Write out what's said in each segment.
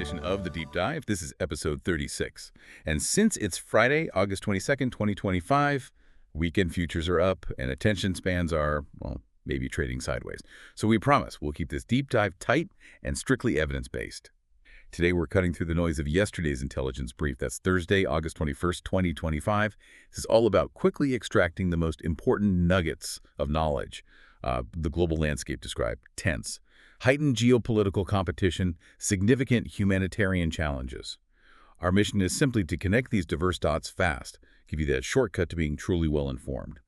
edition of The Deep Dive. This is episode 36. And since it's Friday, August 22nd, 2025, weekend futures are up and attention spans are, well, maybe trading sideways. So we promise we'll keep this deep dive tight and strictly evidence-based. Today we're cutting through the noise of yesterday's intelligence brief. That's Thursday, August 21st, 2025. This is all about quickly extracting the most important nuggets of knowledge. The global landscape described, tense. Heightened geopolitical competition, significant humanitarian challenges. Our mission is simply to connect these diverse dots fast, give you that shortcut to being truly well-informed.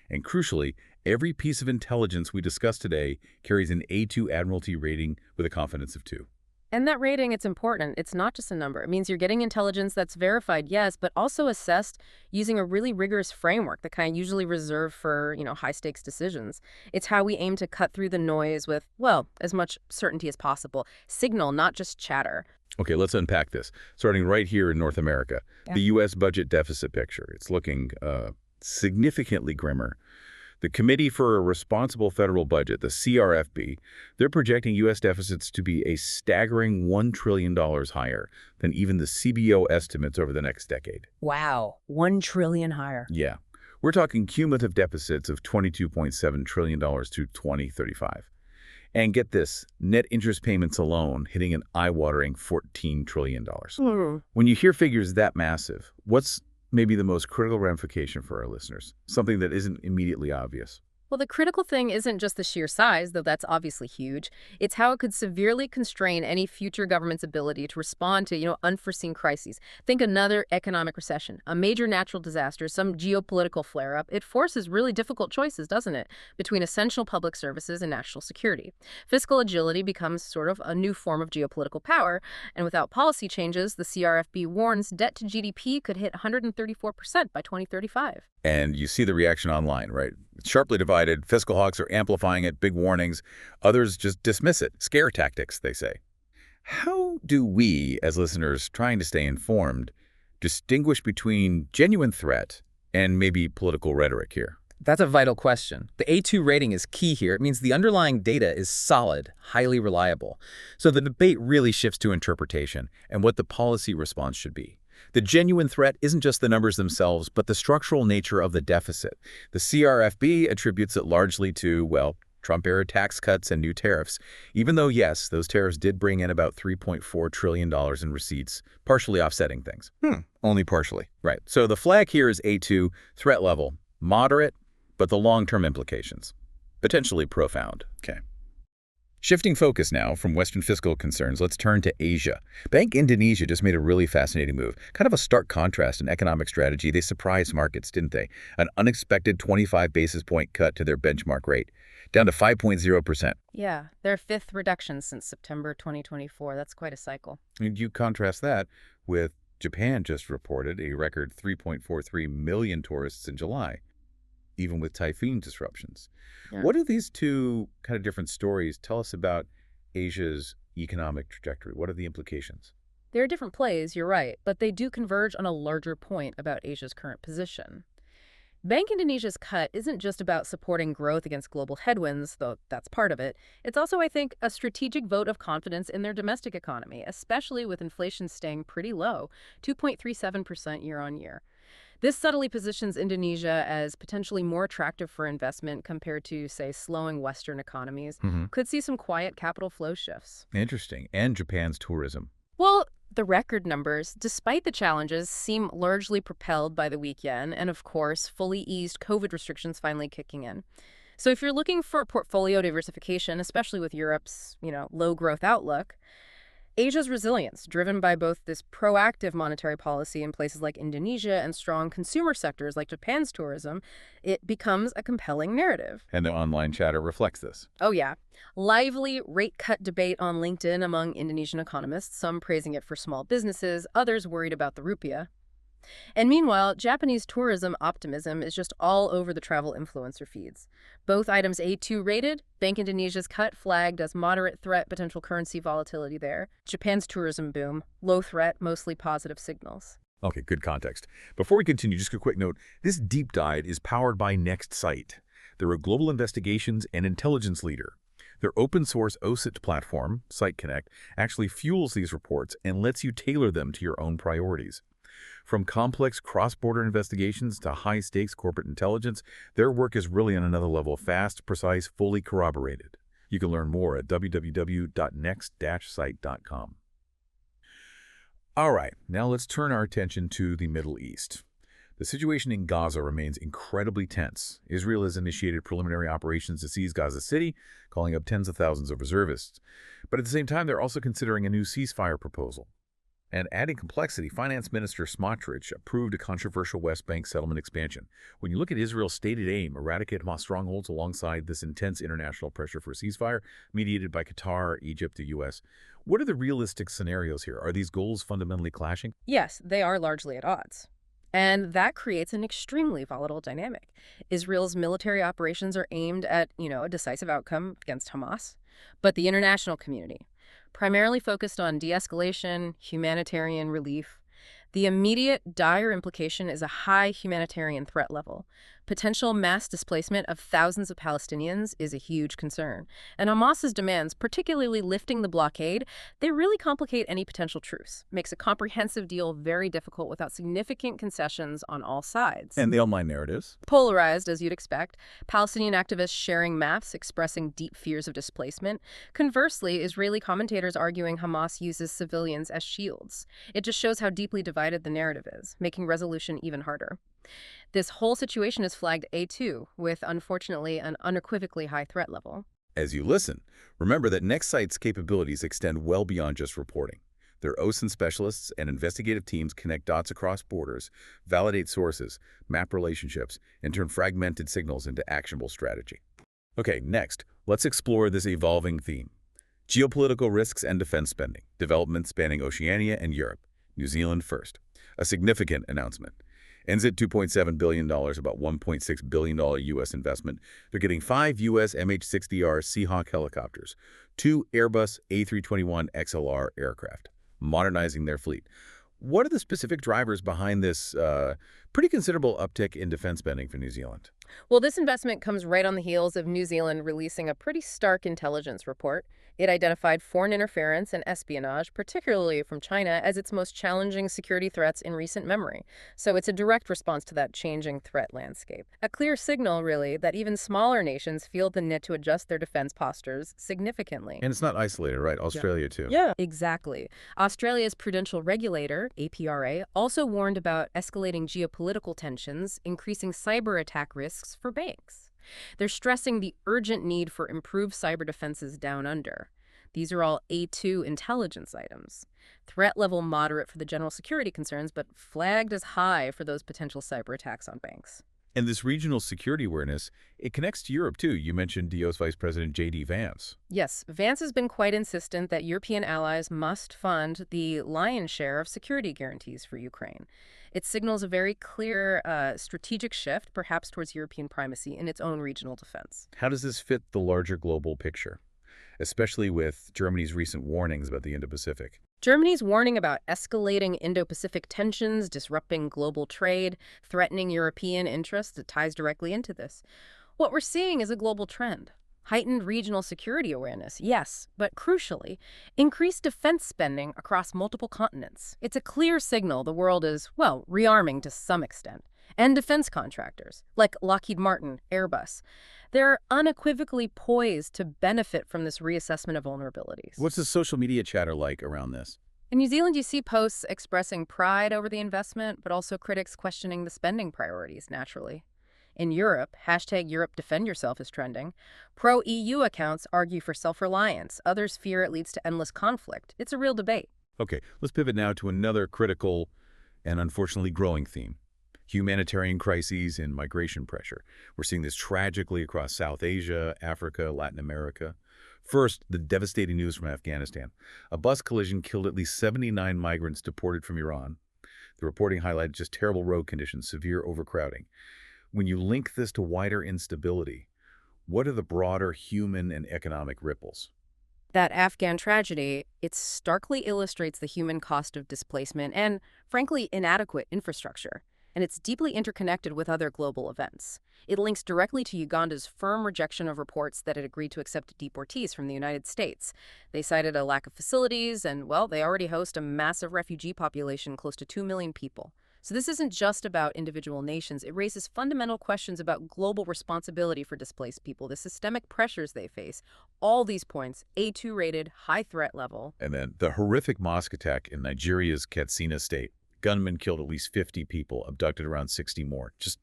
And crucially, every piece of intelligence we discuss today carries an A2 Admiralty rating with a confidence of 2. And that rating, it's important. It's not just a number. It means you're getting intelligence that's verified, yes, but also assessed using a really rigorous framework, the kind usually reserved for, high-stakes decisions. It's how we aim to cut through the noise with, well, as much certainty as possible. Signal, not just chatter. Okay, let's unpack this. Starting right here in North America, the U.S. budget deficit picture. It's looking significantly grimmer. The Committee for a Responsible Federal Budget, the CRFB, they're projecting U.S. deficits to be a staggering $1 trillion higher than even the CBO estimates over the next decade. Wow, $1 trillion higher. Yeah. We're talking cumulative deficits of $22.7 trillion through 2035. And get this, net interest payments alone hitting an eye-watering $14 trillion. When you hear figures that massive, what's maybe the most critical ramification for our listeners, something that isn't immediately obvious? Well, the critical thing isn't just the sheer size, though that's obviously huge. It's how it could severely constrain any future government's ability to respond to, unforeseen crises. Think another economic recession, a major natural disaster, some geopolitical flare-up. It forces really difficult choices, doesn't it, between essential public services and national security. Fiscal agility becomes sort of a new form of geopolitical power, and without policy changes, the CRFB warns debt to GDP could hit 134% by 2035. And you see the reaction online, right? It's sharply divided. Fiscal hawks are amplifying it, big warnings. Others just dismiss it. Scare tactics, they say. How do we, as listeners trying to stay informed, distinguish between genuine threat and maybe political rhetoric here? That's a vital question. The A2 rating is key here. It means the underlying data is solid, highly reliable. So the debate really shifts to interpretation and what the policy response should be. The genuine threat isn't just the numbers themselves, but the structural nature of the deficit. The CRFB attributes it largely to, well, Trump-era tax cuts and new tariffs, even though, yes, those tariffs did bring in about $3.4 trillion in receipts, partially offsetting things. Only partially. Right. So the flag here is A2, threat level, moderate, but the long-term implications, potentially profound. Okay. Shifting focus now from Western fiscal concerns, let's turn to Asia. Bank Indonesia just made a really fascinating move. Kind of a stark contrast in economic strategy. They surprised markets, didn't they? An unexpected 25 basis point cut to their benchmark rate, down to 5.0%. Yeah, their fifth reduction since September 2024. That's quite a cycle. And you contrast that with Japan just reported a record 3.43 million tourists in July, even with typhoon disruptions. Yeah. What do these two kind of different stories tell us about Asia's economic trajectory? What are the implications? They're different plays, you're right, but they do converge on a larger point about Asia's current position. Bank Indonesia's cut isn't just about supporting growth against global headwinds, though that's part of it. It's also, I think, a strategic vote of confidence in their domestic economy, especially with inflation staying pretty low, 2.37% year on year. This subtly positions Indonesia as potentially more attractive for investment compared to, say, slowing Western economies. Could see some quiet capital flow shifts. Interesting. And Japan's tourism. Well, the record numbers, despite the challenges, seem largely propelled by the weak yen and, of course, fully eased COVID restrictions finally kicking in. So if you're looking for portfolio diversification, especially with Europe's, low growth outlook, Asia's resilience, driven by both this proactive monetary policy in places like Indonesia and strong consumer sectors like Japan's tourism, it becomes a compelling narrative. And the online chatter reflects this. Oh, yeah. Lively rate cut debate on LinkedIn among Indonesian economists, some praising it for small businesses, others worried about the rupiah. And meanwhile, Japanese tourism optimism is just all over the travel influencer feeds. Both items A2 rated, Bank Indonesia's cut flagged as moderate threat, potential currency volatility there. Japan's tourism boom, low threat, mostly positive signals. Okay, good context. Before we continue, just a quick note. This deep dive is powered by NextSight. They're a global investigations and intelligence leader. Their open-source OSINT platform, Site Connect, actually fuels these reports and lets you tailor them to your own priorities. From complex cross-border investigations to high-stakes corporate intelligence, their work is really on another level, fast, precise, fully corroborated. You can learn more at www.next-site.com. All right, now let's turn our attention to the Middle East. The situation in Gaza remains incredibly tense. Israel has initiated preliminary operations to seize Gaza City, calling up tens of thousands of reservists. But at the same time, they're also considering a new ceasefire proposal. And adding complexity, Finance Minister Smotrich approved a controversial West Bank settlement expansion. When you look at Israel's stated aim, eradicate Hamas strongholds alongside this intense international pressure for a ceasefire, mediated by Qatar, Egypt, the U.S., what are the realistic scenarios here? Are these goals fundamentally clashing? Yes, they are largely at odds. And that creates an extremely volatile dynamic. Israel's military operations are aimed at, a decisive outcome against Hamas, but the international community, primarily focused on de-escalation, humanitarian relief. The immediate dire implication is a high humanitarian threat level. Potential mass displacement of thousands of Palestinians is a huge concern. And Hamas's demands, particularly lifting the blockade, they really complicate any potential truce. Makes a comprehensive deal very difficult without significant concessions on all sides. And the online narratives? Polarized, as you'd expect. Palestinian activists sharing maps expressing deep fears of displacement. Conversely, Israeli commentators arguing Hamas uses civilians as shields. It just shows how deeply divided the narrative is, making resolution even harder. This whole situation is flagged A2, with, unfortunately, an unequivocally high threat level. As you listen, remember that NextSite's capabilities extend well beyond just reporting. Their OSINT specialists and investigative teams connect dots across borders, validate sources, map relationships, and turn fragmented signals into actionable strategy. Okay, next, let's explore this evolving theme. Geopolitical risks and defense spending, development spanning Oceania and Europe. New Zealand first. A significant announcement. Ends at $2.7 billion, about $1.6 billion U.S. investment. They're getting 5 U.S. MH-60R Seahawk helicopters, 2 Airbus A321XLR aircraft, modernizing their fleet. What are the specific drivers behind this pretty considerable uptick in defense spending for New Zealand? Well, this investment comes right on the heels of New Zealand releasing a pretty stark intelligence report. It identified foreign interference and espionage, particularly from China, as its most challenging security threats in recent memory. So it's a direct response to that changing threat landscape. A clear signal, really, that even smaller nations feel the need to adjust their defense postures significantly. And it's not isolated, right? Australia, too. Yeah, exactly. Australia's prudential regulator, APRA, also warned about escalating geopolitical tensions, increasing cyber attack risks for banks. They're stressing the urgent need for improved cyber defenses down under. These are all A2 intelligence items. Threat level moderate for the general security concerns, but flagged as high for those potential cyber attacks on banks. And this regional security awareness, it connects to Europe, too. You mentioned DO's Vice President J.D. Vance. Yes, Vance has been quite insistent that European allies must fund the lion's share of security guarantees for Ukraine. It signals a very clear strategic shift, perhaps towards European primacy in its own regional defense. How does this fit the larger global picture, especially with Germany's recent warnings about the Indo-Pacific? Germany's warning about escalating Indo-Pacific tensions, disrupting global trade, threatening European interests, it ties directly into this. What we're seeing is a global trend. Heightened regional security awareness, yes, but crucially, increased defense spending across multiple continents. It's a clear signal the world is, well, rearming to some extent. And defense contractors, like Lockheed Martin, Airbus, they're unequivocally poised to benefit from this reassessment of vulnerabilities. What's the social media chatter like around this? In New Zealand, you see posts expressing pride over the investment, but also critics questioning the spending priorities, naturally. In Europe, #EuropeDefendYourself is trending. Pro-EU accounts argue for self-reliance. Others fear it leads to endless conflict. It's a real debate. Okay, let's pivot now to another critical and unfortunately growing theme. Humanitarian crises and migration pressure. We're seeing this tragically across South Asia, Africa, Latin America. First, the devastating news from Afghanistan. A bus collision killed at least 79 migrants deported from Iran. The reporting highlighted just terrible road conditions, severe overcrowding. When you link this to wider instability, what are the broader human and economic ripples? That Afghan tragedy, it starkly illustrates the human cost of displacement and, frankly, inadequate infrastructure. and it's deeply interconnected with other global events. It links directly to Uganda's firm rejection of reports that it agreed to accept deportees from the United States. They cited a lack of facilities, and, well, they already host a massive refugee population, close to 2 million people. So this isn't just about individual nations. It raises fundamental questions about global responsibility for displaced people, the systemic pressures they face. All these points, A2 rated, high threat level. And then the horrific mosque attack in Nigeria's Katsina state. Gunmen killed at least 50 people, abducted around 60 more. Just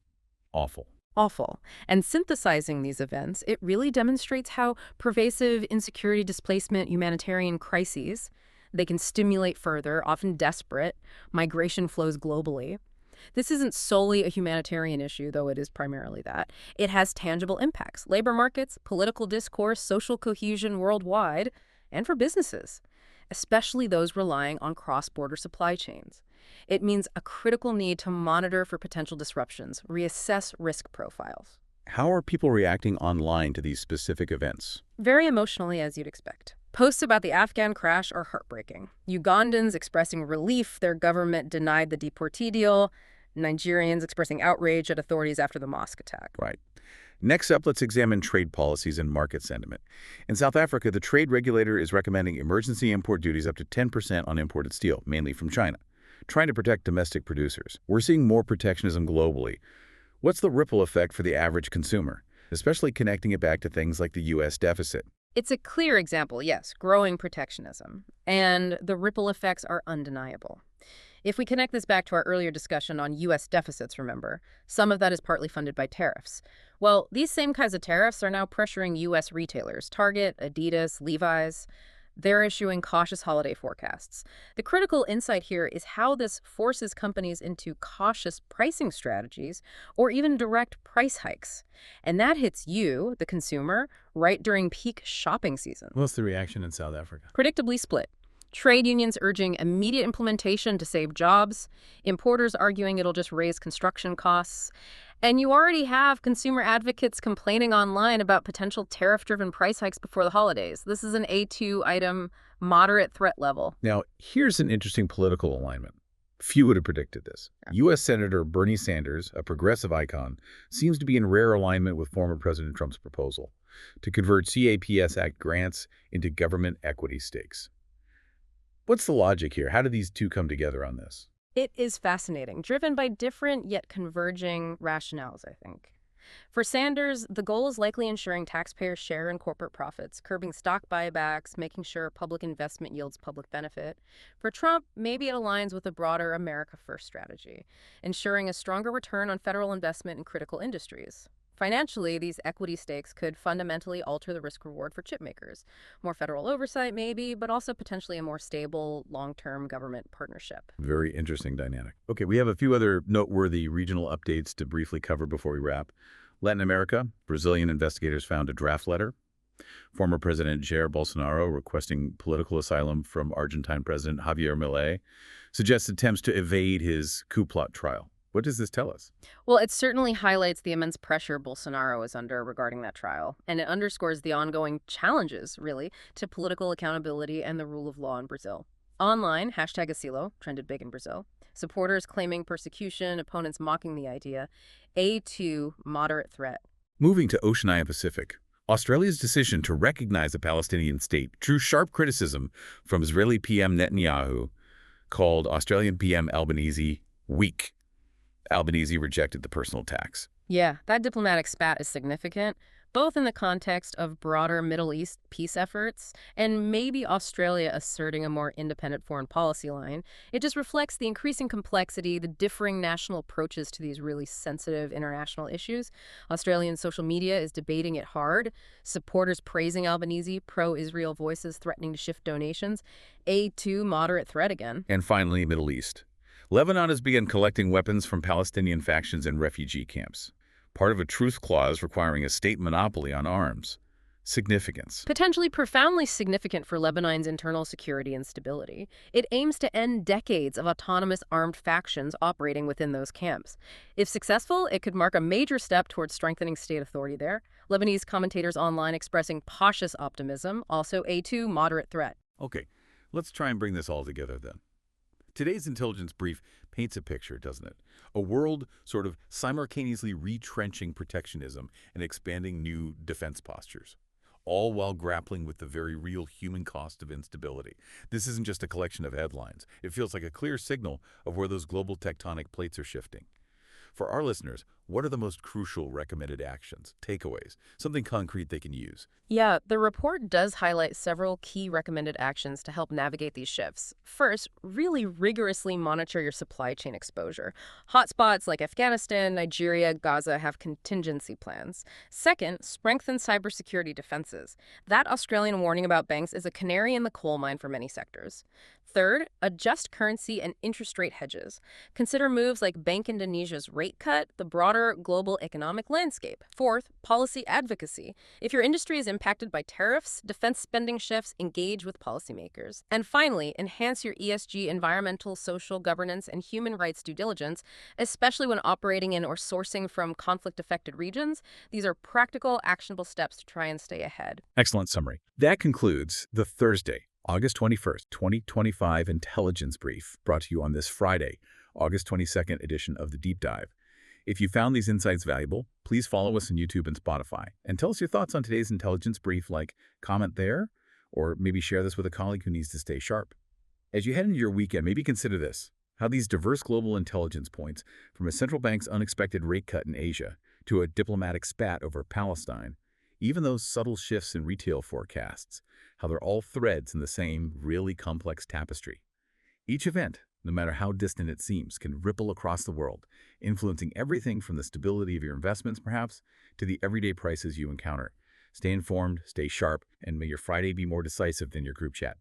awful. Awful. And synthesizing these events, it really demonstrates how pervasive insecurity, displacement, humanitarian crises, they can stimulate further, often desperate, migration flows globally. This isn't solely a humanitarian issue, though it is primarily that. It has tangible impacts: labor markets, political discourse, social cohesion worldwide, and for businesses, especially those relying on cross-border supply chains. It means a critical need to monitor for potential disruptions, reassess risk profiles. How are people reacting online to these specific events? Very emotionally, as you'd expect. Posts about the Afghan crash are heartbreaking. Ugandans expressing relief their government denied the deportee deal. Nigerians expressing outrage at authorities after the mosque attack. Right. Next up, let's examine trade policies and market sentiment. In South Africa, the trade regulator is recommending emergency import duties up to 10% on imported steel, mainly from China, trying to protect domestic producers. We're seeing more protectionism globally. What's the ripple effect for the average consumer, especially connecting it back to things like the U.S. deficit? It's a clear example, yes, growing protectionism. And the ripple effects are undeniable. If we connect this back to our earlier discussion on U.S. deficits, remember, some of that is partly funded by tariffs. Well, these same kinds of tariffs are now pressuring U.S. retailers, Target, Adidas, Levi's. They're issuing cautious holiday forecasts. The critical insight here is how this forces companies into cautious pricing strategies or even direct price hikes. And that hits you, the consumer, right during peak shopping season. What's the reaction in South Africa? Predictably split. Trade unions urging immediate implementation to save jobs, importers arguing it'll just raise construction costs, and you already have consumer advocates complaining online about potential tariff-driven price hikes before the holidays. This is an A2 item, moderate threat level. Now, here's an interesting political alignment. Few would have predicted this. U.S. Senator Bernie Sanders, a progressive icon, seems to be in rare alignment with former President Trump's proposal to convert CAPS Act grants into government equity stakes. What's the logic here? How do these two come together on this? It is fascinating, driven by different yet converging rationales, I think. For Sanders, the goal is likely ensuring taxpayers share in corporate profits, curbing stock buybacks, making sure public investment yields public benefit. For Trump, maybe it aligns with a broader America First strategy, ensuring a stronger return on federal investment in critical industries. Financially, these equity stakes could fundamentally alter the risk-reward for chip makers. More federal oversight, maybe, but also potentially a more stable, long-term government partnership. Very interesting dynamic. Okay, we have a few other noteworthy regional updates to briefly cover before we wrap. Latin America, Brazilian investigators found a draft letter. Former President Jair Bolsonaro requesting political asylum from Argentine President Javier Milei suggests attempts to evade his coup plot trial. What does this tell us? Well, it certainly highlights the immense pressure Bolsonaro is under regarding that trial, and it underscores the ongoing challenges, really, to political accountability and the rule of law in Brazil. Online, #Asilo trended big in Brazil. Supporters claiming persecution, opponents mocking the idea. A2, moderate threat. Moving to Oceania Pacific, Australia's decision to recognize a Palestinian state drew sharp criticism from Israeli PM Netanyahu, called Australian PM Albanese weak. Albanese rejected the personal tax. Yeah, that diplomatic spat is significant, both in the context of broader Middle East peace efforts and maybe Australia asserting a more independent foreign policy line. It just reflects the increasing complexity, the differing national approaches to these really sensitive international issues. Australian social media is debating it hard, supporters praising Albanese, pro-Israel voices threatening to shift donations. A2, moderate threat again. And finally, Middle East. Lebanon has begun collecting weapons from Palestinian factions and refugee camps, part of a truce clause requiring a state monopoly on arms. Significance. Potentially profoundly significant for Lebanon's internal security and stability. It aims to end decades of autonomous armed factions operating within those camps. If successful, it could mark a major step towards strengthening state authority there. Lebanese commentators online expressing cautious optimism, also A2, moderate threat. Okay, let's try and bring this all together then. Today's intelligence brief paints a picture, doesn't it? A world sort of simultaneously retrenching protectionism and expanding new defense postures, all while grappling with the very real human cost of instability. This isn't just a collection of headlines. It feels like a clear signal of where those global tectonic plates are shifting. For our listeners, what are the most crucial recommended actions, takeaways, something concrete they can use? Yeah, the report does highlight several key recommended actions to help navigate these shifts. First, really rigorously monitor your supply chain exposure. Hotspots like Afghanistan, Nigeria, Gaza have contingency plans. Second, strengthen cybersecurity defenses. That Australian warning about banks is a canary in the coal mine for many sectors. Third, adjust currency and interest rate hedges. Consider moves like Bank Indonesia's rate cut, the broader global economic landscape. Fourth, policy advocacy. If your industry is impacted by tariffs, defense spending shifts, engage with policymakers. And finally, enhance your ESG, environmental, social, governance, and human rights due diligence, especially when operating in or sourcing from conflict-affected regions. These are practical, actionable steps to try and stay ahead. Excellent summary. That concludes the Thursday, August 21st, 2025 Intelligence Brief, brought to you on this Friday, August 22nd edition of The Deep Dive. If you found these insights valuable, please follow us on YouTube and Spotify, and tell us your thoughts on today's intelligence brief, like comment there, or maybe share this with a colleague who needs to stay sharp. As you head into your weekend, maybe consider this: how these diverse global intelligence points, from a central bank's unexpected rate cut in Asia to a diplomatic spat over Palestine, even those subtle shifts in retail forecasts, how they're all threads in the same really complex tapestry. Each event, no matter how distant it seems, can ripple across the world, influencing everything from the stability of your investments, perhaps, to the everyday prices you encounter. Stay informed, stay sharp, and may your Friday be more decisive than your group chat.